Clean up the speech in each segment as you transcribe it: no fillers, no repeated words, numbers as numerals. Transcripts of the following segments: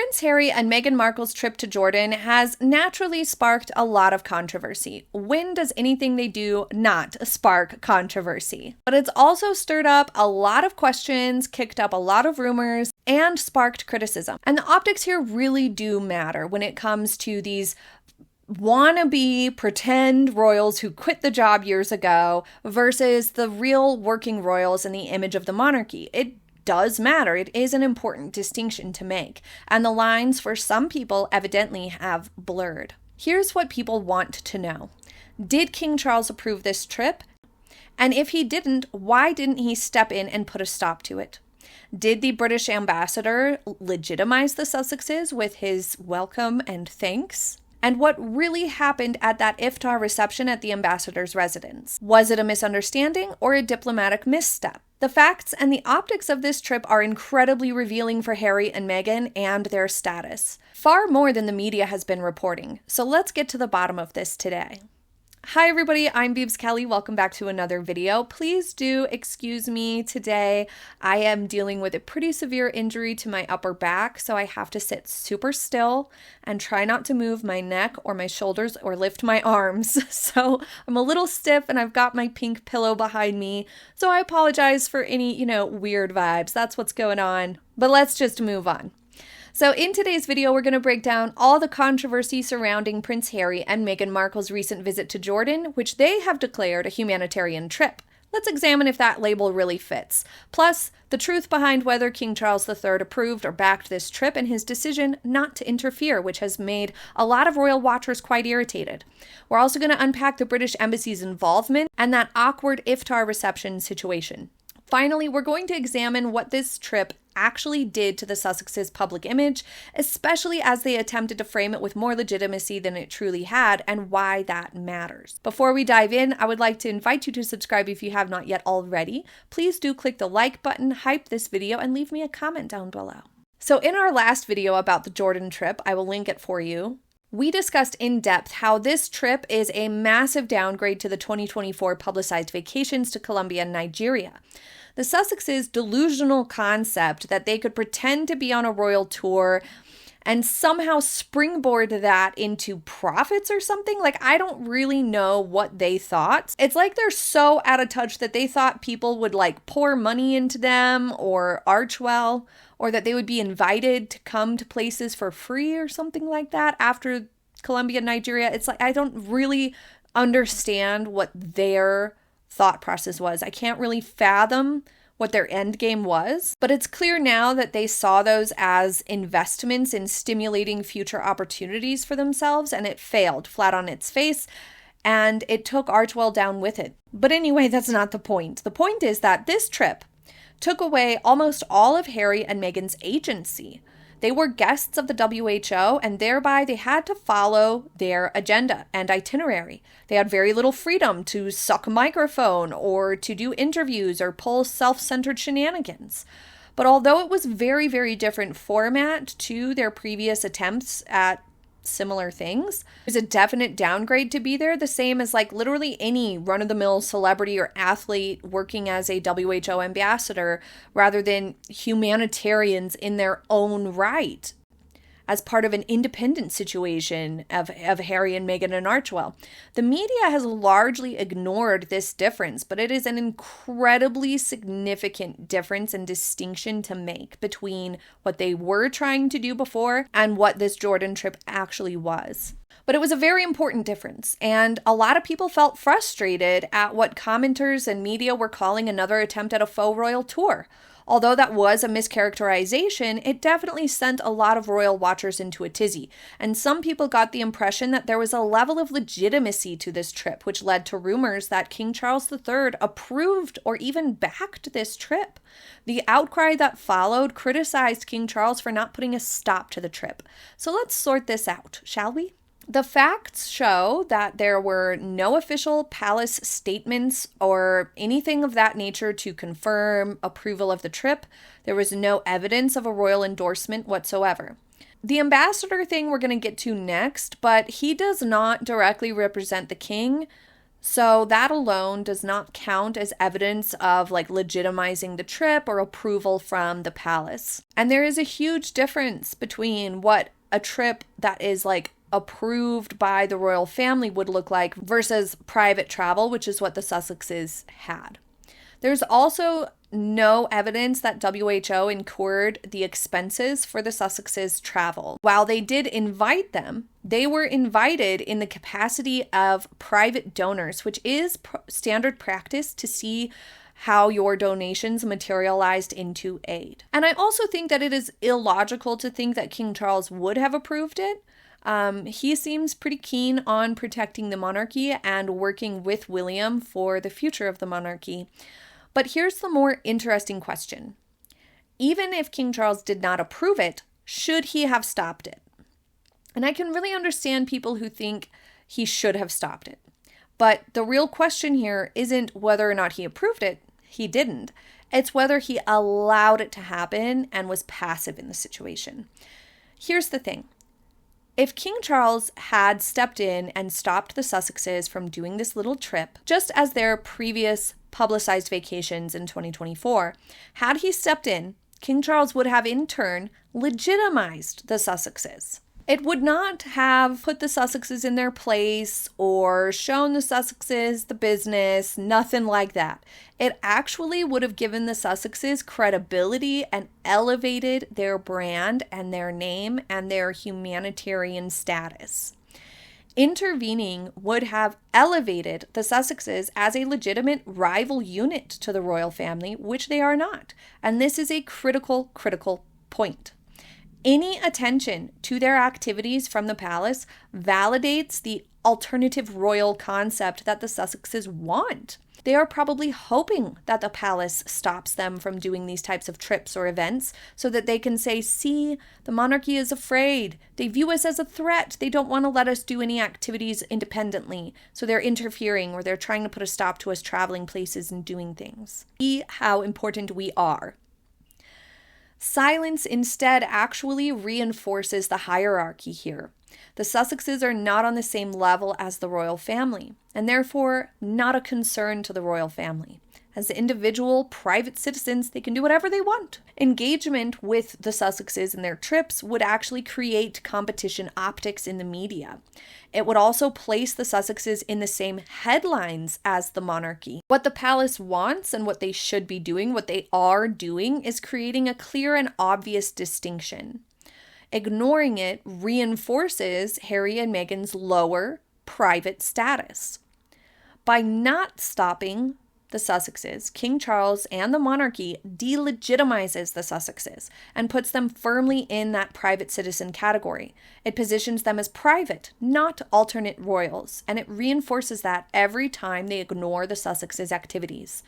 Prince Harry and Meghan Markle's trip to Jordan has naturally sparked a lot of controversy. When does anything they do not spark controversy? But it's also stirred up a lot of questions, kicked up a lot of rumors, and sparked criticism. And the optics here really do matter when it comes to these wannabe pretend royals who quit the job years ago versus the real working royals in the image of the monarchy. It does matter. It is an important distinction to make, and the lines for some people evidently have blurred. Here's what people want to know. Did King Charles approve this trip? And if he didn't, why didn't he step in and put a stop to it? Did the British ambassador legitimize the Sussexes with his welcome and thanks? And what really happened at that Iftar reception at the ambassador's residence? Was it a misunderstanding or a diplomatic misstep? The facts and the optics of this trip are incredibly revealing for Harry and Meghan and their status. Far more than the media has been reporting. So let's get to the bottom of this today. Hi everybody, I'm Beebs Kelly. Welcome back to another video. Please do excuse me today. I am dealing with a pretty severe injury to my upper back, so I have to sit super still and try not to move my neck or my shoulders or lift my arms. So I'm a little stiff and I've got my pink pillow behind me. So I apologize for any, weird vibes. That's what's going on. But let's just move on. So in today's video, we're going to break down all the controversy surrounding Prince Harry and Meghan Markle's recent visit to Jordan, which they have declared a humanitarian trip. Let's examine if that label really fits. Plus, the truth behind whether King Charles III approved or backed this trip and his decision not to interfere, which has made a lot of royal watchers quite irritated. We're also going to unpack the British Embassy's involvement and that awkward Iftar reception situation. Finally, we're going to examine what this trip actually did to the Sussexes' public image, especially as they attempted to frame it with more legitimacy than it truly had, and why that matters. Before we dive in, I would like to invite you to subscribe if you have not yet already. Please do click the like button, hype this video, and leave me a comment down below. So in our last video about the Jordan trip, I will link it for you, we discussed in depth how this trip is a massive downgrade to the 2024 publicized vacations to Colombia Nigeria. The Sussexes' delusional concept that they could pretend to be on a royal tour and somehow springboard that into profits or something. I don't really know what they thought. It's like they're so out of touch that they thought people would pour money into them or Archewell, or that they would be invited to come to places for free or something like that after Colombia Nigeria. It's I don't really understand what their thought process was. I can't really fathom what their end game was, but it's clear now that they saw those as investments in stimulating future opportunities for themselves, and it failed flat on its face, and it took Archewell down with it. But anyway, that's not the point. The point is that this trip took away almost all of Harry and Meghan's agency. They were guests of the WHO, and thereby they had to follow their agenda and itinerary. They had very little freedom to suck a microphone or to do interviews or pull self-centered shenanigans. But although it was very, very different format to their previous attempts at similar things, there's a definite downgrade to be there, the same as literally any run-of-the-mill celebrity or athlete working as a WHO ambassador rather than humanitarians in their own right as part of an independent situation of Harry and Meghan and Archewell. The media has largely ignored this difference, but it is an incredibly significant difference and distinction to make between what they were trying to do before and what this Jordan trip actually was. But it was a very important difference, and a lot of people felt frustrated at what commenters and media were calling another attempt at a faux royal tour. Although that was a mischaracterization, it definitely sent a lot of royal watchers into a tizzy, and some people got the impression that there was a level of legitimacy to this trip, which led to rumors that King Charles III approved or even backed this trip. The outcry that followed criticized King Charles for not putting a stop to the trip. So let's sort this out, shall we? The facts show that there were no official palace statements or anything of that nature to confirm approval of the trip. There was no evidence of a royal endorsement whatsoever. The ambassador thing we're going to get to next, but he does not directly represent the king. So that alone does not count as evidence of like legitimizing the trip or approval from the palace. And there is a huge difference between what a trip that is like approved by the royal family would look like versus private travel, which is what the Sussexes had. There's also no evidence that WHO incurred the expenses for the Sussexes' travel. While they did invite them, they were invited in the capacity of private donors, which is standard practice to see how your donations materialized into aid. And I also think that it is illogical to think that King Charles would have approved it. He seems pretty keen on protecting the monarchy and working with William for the future of the monarchy. But here's the more interesting question. Even if King Charles did not approve it, should he have stopped it? And I can really understand people who think he should have stopped it. But the real question here isn't whether or not he approved it. He didn't. It's whether he allowed it to happen and was passive in the situation. Here's the thing. If King Charles had stepped in and stopped the Sussexes from doing this little trip, just as their previous publicized vacations in 2024, had he stepped in, King Charles would have in turn legitimized the Sussexes. It would not have put the Sussexes in their place or shown the Sussexes the business, nothing like that. It actually would have given the Sussexes credibility and elevated their brand and their name and their humanitarian status. Intervening would have elevated the Sussexes as a legitimate rival unit to the royal family, which they are not. And this is a critical point. Any attention to their activities from the palace validates the alternative royal concept that the Sussexes want. They are probably hoping that the palace stops them from doing these types of trips or events so that they can say, see, the monarchy is afraid. They view us as a threat. They don't want to let us do any activities independently. So they're interfering or they're trying to put a stop to us traveling places and doing things. See how important we are. Silence instead actually reinforces the hierarchy here. The Sussexes are not on the same level as the royal family, and therefore not a concern to the royal family. As individual private citizens, they can do whatever they want. Engagement with the Sussexes and their trips would actually create competition optics in the media. It would also place the Sussexes in the same headlines as the monarchy. What the palace wants and what they should be doing, what they are doing, is creating a clear and obvious distinction. Ignoring it reinforces Harry and Meghan's lower private status. By not stopping the Sussexes, King Charles and the monarchy delegitimizes the Sussexes and puts them firmly in that private citizen category. It positions them as private, not alternate royals, and it reinforces that every time they ignore the Sussexes' activities.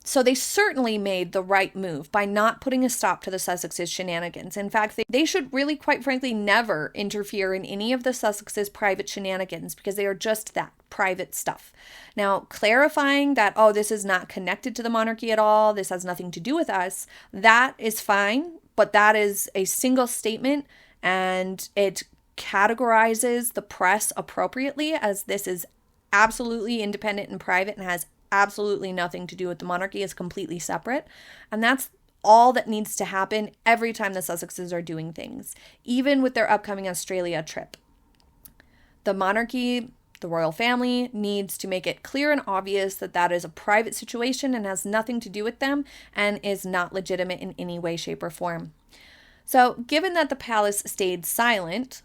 So they certainly made the right move by not putting a stop to the Sussexes' shenanigans. In fact, they should really, quite frankly, never interfere in any of the Sussexes' private shenanigans because they are just that, private stuff. Now, clarifying that, oh, this is not connected to the monarchy at all, this has nothing to do with us, that is fine, but that is a single statement and it categorizes the press appropriately as this is absolutely independent and private and has absolutely nothing to do with the monarchy, is completely separate. And that's all that needs to happen every time the Sussexes are doing things, even with their upcoming Australia trip. The monarchy, the royal family, needs to make it clear and obvious that that is a private situation and has nothing to do with them and is not legitimate in any way, shape, or form. So, given that the palace stayed silent,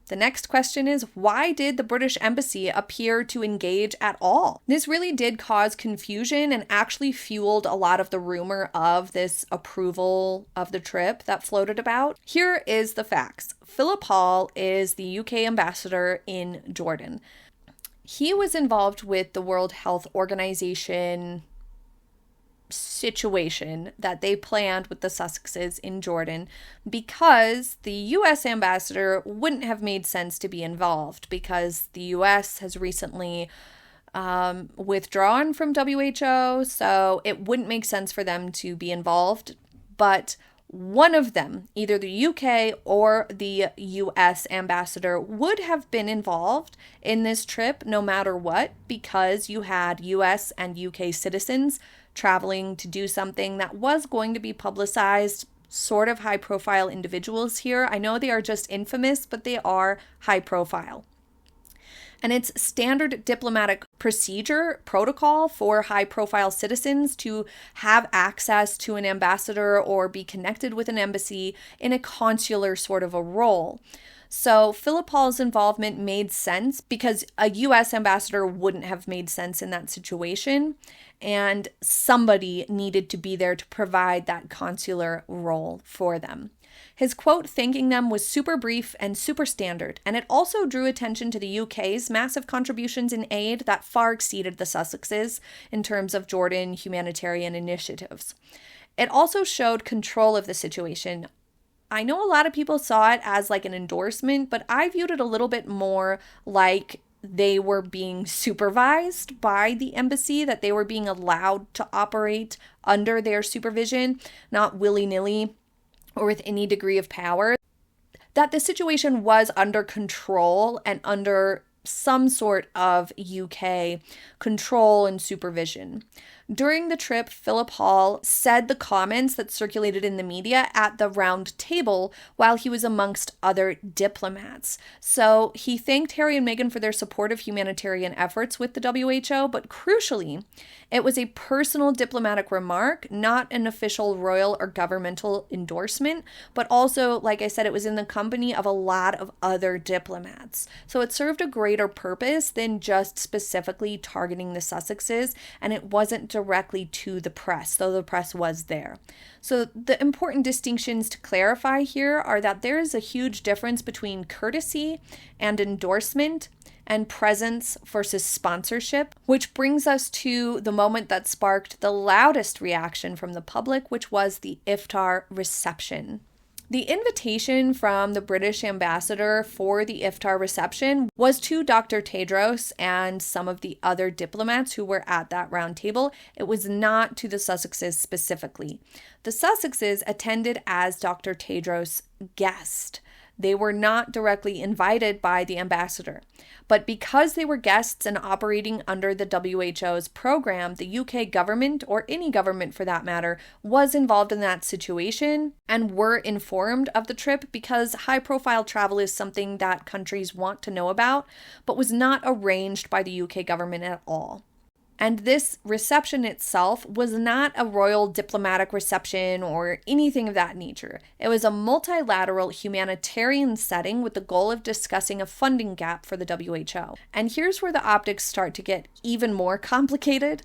the next question is, why did the British Embassy appear to engage at all? This really did cause confusion and actually fueled a lot of the rumor of this approval of the trip that floated about. Here is the facts. Philip Hall is the UK ambassador in Jordan. He was involved with the World Health Organization situation that they planned with the Sussexes in Jordan because the US ambassador wouldn't have made sense to be involved because the US has recently withdrawn from WHO, so it wouldn't make sense for them to be involved. But one of them, either the UK or the US ambassador, would have been involved in this trip no matter what, because you had US and UK citizens traveling to do something that was going to be publicized, sort of high profile individuals here. I know they are just infamous, but they are high profile. And it's standard diplomatic procedure protocol for high-profile citizens to have access to an ambassador or be connected with an embassy in a consular sort of a role. So Philip Hall's involvement made sense because a U.S. ambassador wouldn't have made sense in that situation, and somebody needed to be there to provide that consular role for them. His quote thanking them was super brief and super standard, and it also drew attention to the UK's massive contributions in aid that far exceeded the Sussexes in terms of Jordan humanitarian initiatives. It also showed control of the situation. I know a lot of people saw it as like an endorsement, but I viewed it a little bit more like they were being supervised by the embassy, that they were being allowed to operate under their supervision, not willy-nilly or with any degree of power, that the situation was under control and under some sort of UK control and supervision. During the trip, Philip Hall said the comments that circulated in the media at the round table while he was amongst other diplomats. So he thanked Harry and Meghan for their support of humanitarian efforts with the WHO, but crucially, it was a personal diplomatic remark, not an official royal or governmental endorsement, but also, like I said, it was in the company of a lot of other diplomats. So it served a greater purpose than just specifically targeting the Sussexes, and it wasn't directly to the press, though the press was there. So the important distinctions to clarify here are that there is a huge difference between courtesy and endorsement, and presence versus sponsorship, which brings us to the moment that sparked the loudest reaction from the public, which was the Iftar reception. The invitation from the British ambassador for the Iftar reception was to Dr. Tedros and some of the other diplomats who were at that round table. It was not to the Sussexes specifically. The Sussexes attended as Dr. Tedros' guest. They were not directly invited by the ambassador. But because they were guests and operating under the WHO's program, the UK government, or any government for that matter, was involved in that situation and were informed of the trip because high-profile travel is something that countries want to know about, but was not arranged by the UK government at all. And this reception itself was not a royal diplomatic reception or anything of that nature. It was a multilateral humanitarian setting with the goal of discussing a funding gap for the WHO. And here's where the optics start to get even more complicated.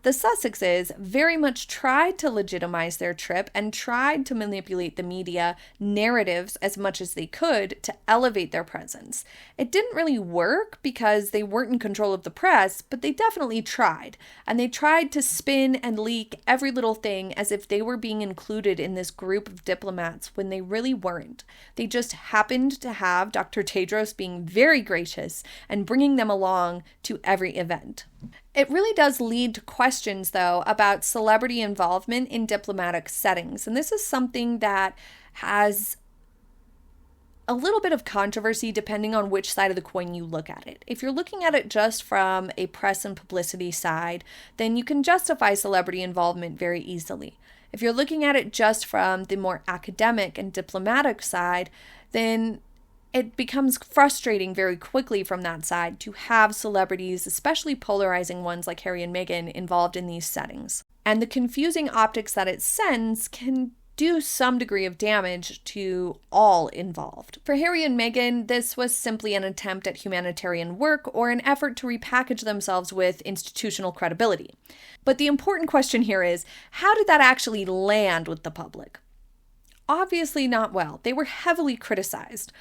The Sussexes very much tried to legitimize their trip and tried to manipulate the media narratives as much as they could to elevate their presence. It didn't really work because they weren't in control of the press, but they definitely tried. And they tried to spin and leak every little thing as if they were being included in this group of diplomats when they really weren't. They just happened to have Dr. Tedros being very gracious and bringing them along to every event. It really does lead to questions, though, about celebrity involvement in diplomatic settings. And this is something that has a little bit of controversy depending on which side of the coin you look at it. If you're looking at it just from a press and publicity side, then you can justify celebrity involvement very easily. If you're looking at it just from the more academic and diplomatic side, then it becomes frustrating very quickly from that side to have celebrities, especially polarizing ones like Harry and Meghan, involved in these settings. And the confusing optics that it sends can do some degree of damage to all involved. For Harry and Meghan, this was simply an attempt at humanitarian work or an effort to repackage themselves with institutional credibility. But the important question here is, how did that actually land with the public? Obviously not well. They were heavily criticized.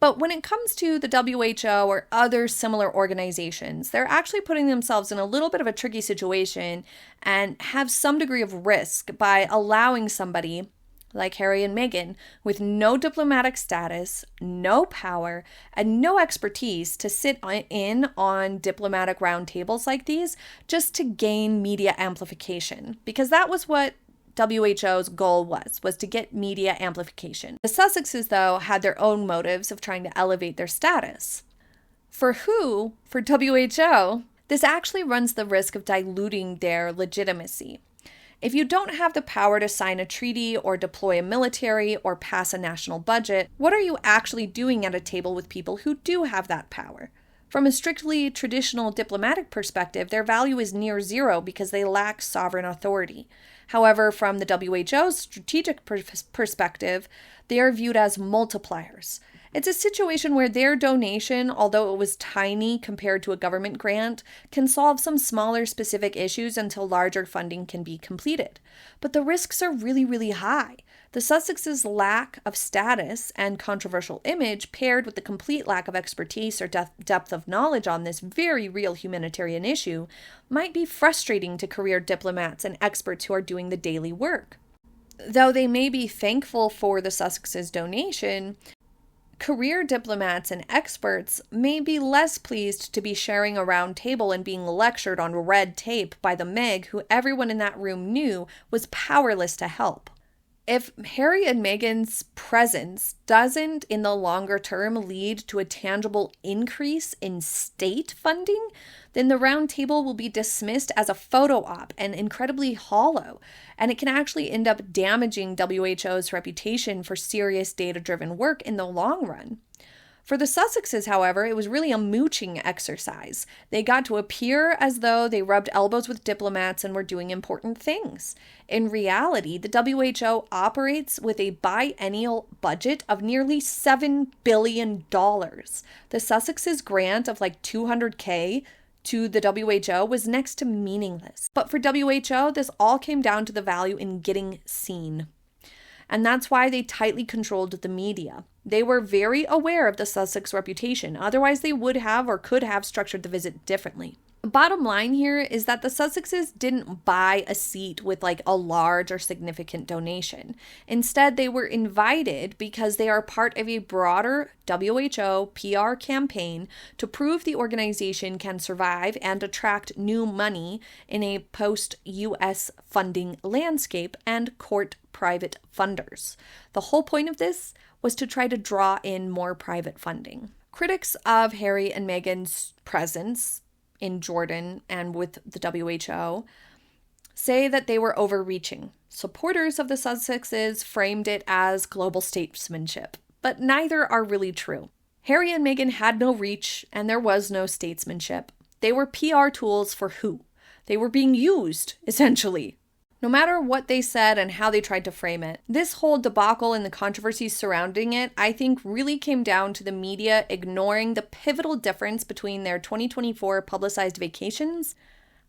But when it comes to the WHO or other similar organizations, they're actually putting themselves in a little bit of a tricky situation and have some degree of risk by allowing somebody like Harry and Meghan with no diplomatic status, no power, and no expertise to sit in on diplomatic roundtables like these just to gain media amplification. Because that was what WHO's goal was to get media amplification. The Sussexes, though, had their own motives of trying to elevate their status. For WHO, this actually runs the risk of diluting their legitimacy. If you don't have the power to sign a treaty or deploy a military or pass a national budget, what are you actually doing at a table with people who do have that power? From a strictly traditional diplomatic perspective, their value is near zero because they lack sovereign authority. However, from the WHO's strategic perspective, they are viewed as multipliers. It's a situation where their donation, although it was tiny compared to a government grant, can solve some smaller specific issues until larger funding can be completed. But the risks are really, really high. The Sussexes' lack of status and controversial image, paired with the complete lack of expertise or depth of knowledge on this very real humanitarian issue, might be frustrating to career diplomats and experts who are doing the daily work. Though they may be thankful for the Sussexes' donation, career diplomats and experts may be less pleased to be sharing a round table and being lectured on red tape by the Meg who everyone in that room knew was powerless to help. If Harry and Meghan's presence doesn't in the longer term lead to a tangible increase in state funding, then the round table will be dismissed as a photo op and incredibly hollow, and it can actually end up damaging WHO's reputation for serious data-driven work in the long run. For the Sussexes, however, it was really a mooching exercise. They got to appear as though they rubbed elbows with diplomats and were doing important things. In reality, the WHO operates with a biennial budget of nearly $7 billion. The Sussexes' grant of like $200K to the WHO was next to meaningless. But for WHO, this all came down to the value in getting seen. And that's why they tightly controlled the media. They were very aware of the Sussex reputation, otherwise they would have or could have structured the visit differently. The bottom line here is that the Sussexes didn't buy a seat with like a large or significant donation. Instead, they were invited because they are part of a broader WHO PR campaign to prove the organization can survive and attract new money in a post-US funding landscape and court private funders. The whole point of this was to try to draw in more private funding. Critics of Harry and Meghan's presence in Jordan and with the WHO say that they were overreaching. Supporters of the Sussexes framed it as global statesmanship, but neither are really true. Harry and Meghan had no reach and there was no statesmanship. They were PR tools for who? They were being used, essentially. No matter what they said and how they tried to frame it, this whole debacle and the controversies surrounding it, I think really came down to the media ignoring the pivotal difference between their 2024 publicized vacations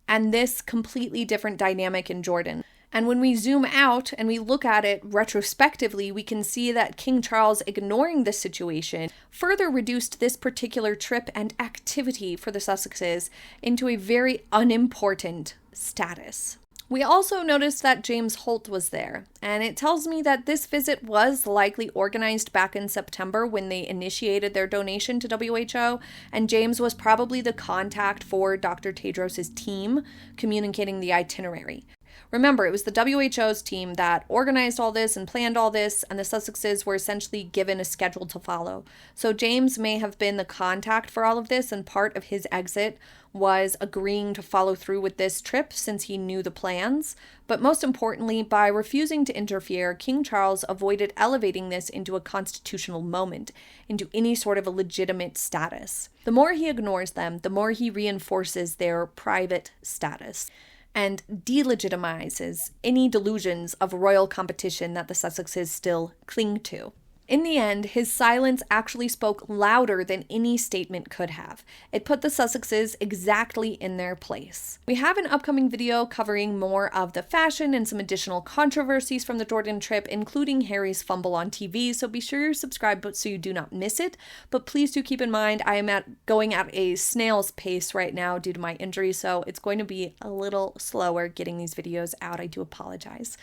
and this completely different dynamic in Jordan. And when we zoom out and we look at it retrospectively, we can see that King Charles ignoring this situation further reduced this particular trip and activity for the Sussexes into a very unimportant status. We also noticed that James Holt was there, and it tells me that this visit was likely organized back in September when they initiated their donation to WHO, and James was probably the contact for Dr. Tedros' team communicating the itinerary. Remember, it was the WHO's team that organized all this and planned all this, and the Sussexes were essentially given a schedule to follow. So James may have been the contact for all of this, and part of his exit was agreeing to follow through with this trip since he knew the plans. But most importantly, by refusing to interfere, King Charles avoided elevating this into a constitutional moment, into any sort of a legitimate status. The more he ignores them, the more he reinforces their private status and delegitimizes any delusions of royal competition that the Sussexes still cling to. In the end, his silence actually spoke louder than any statement could have. It put the Sussexes exactly in their place. We have an upcoming video covering more of the fashion and some additional controversies from the Jordan trip, including Harry's fumble on TV, so be sure you're subscribed so you do not miss it. But please do keep in mind, I am going at a snail's pace right now due to my injury, so it's going to be a little slower getting these videos out. I do apologize.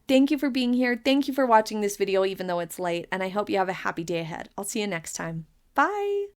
Thank you for being here. Thank you for watching this video, even though it's late, and I hope you have a happy day ahead. I'll see you next time. Bye!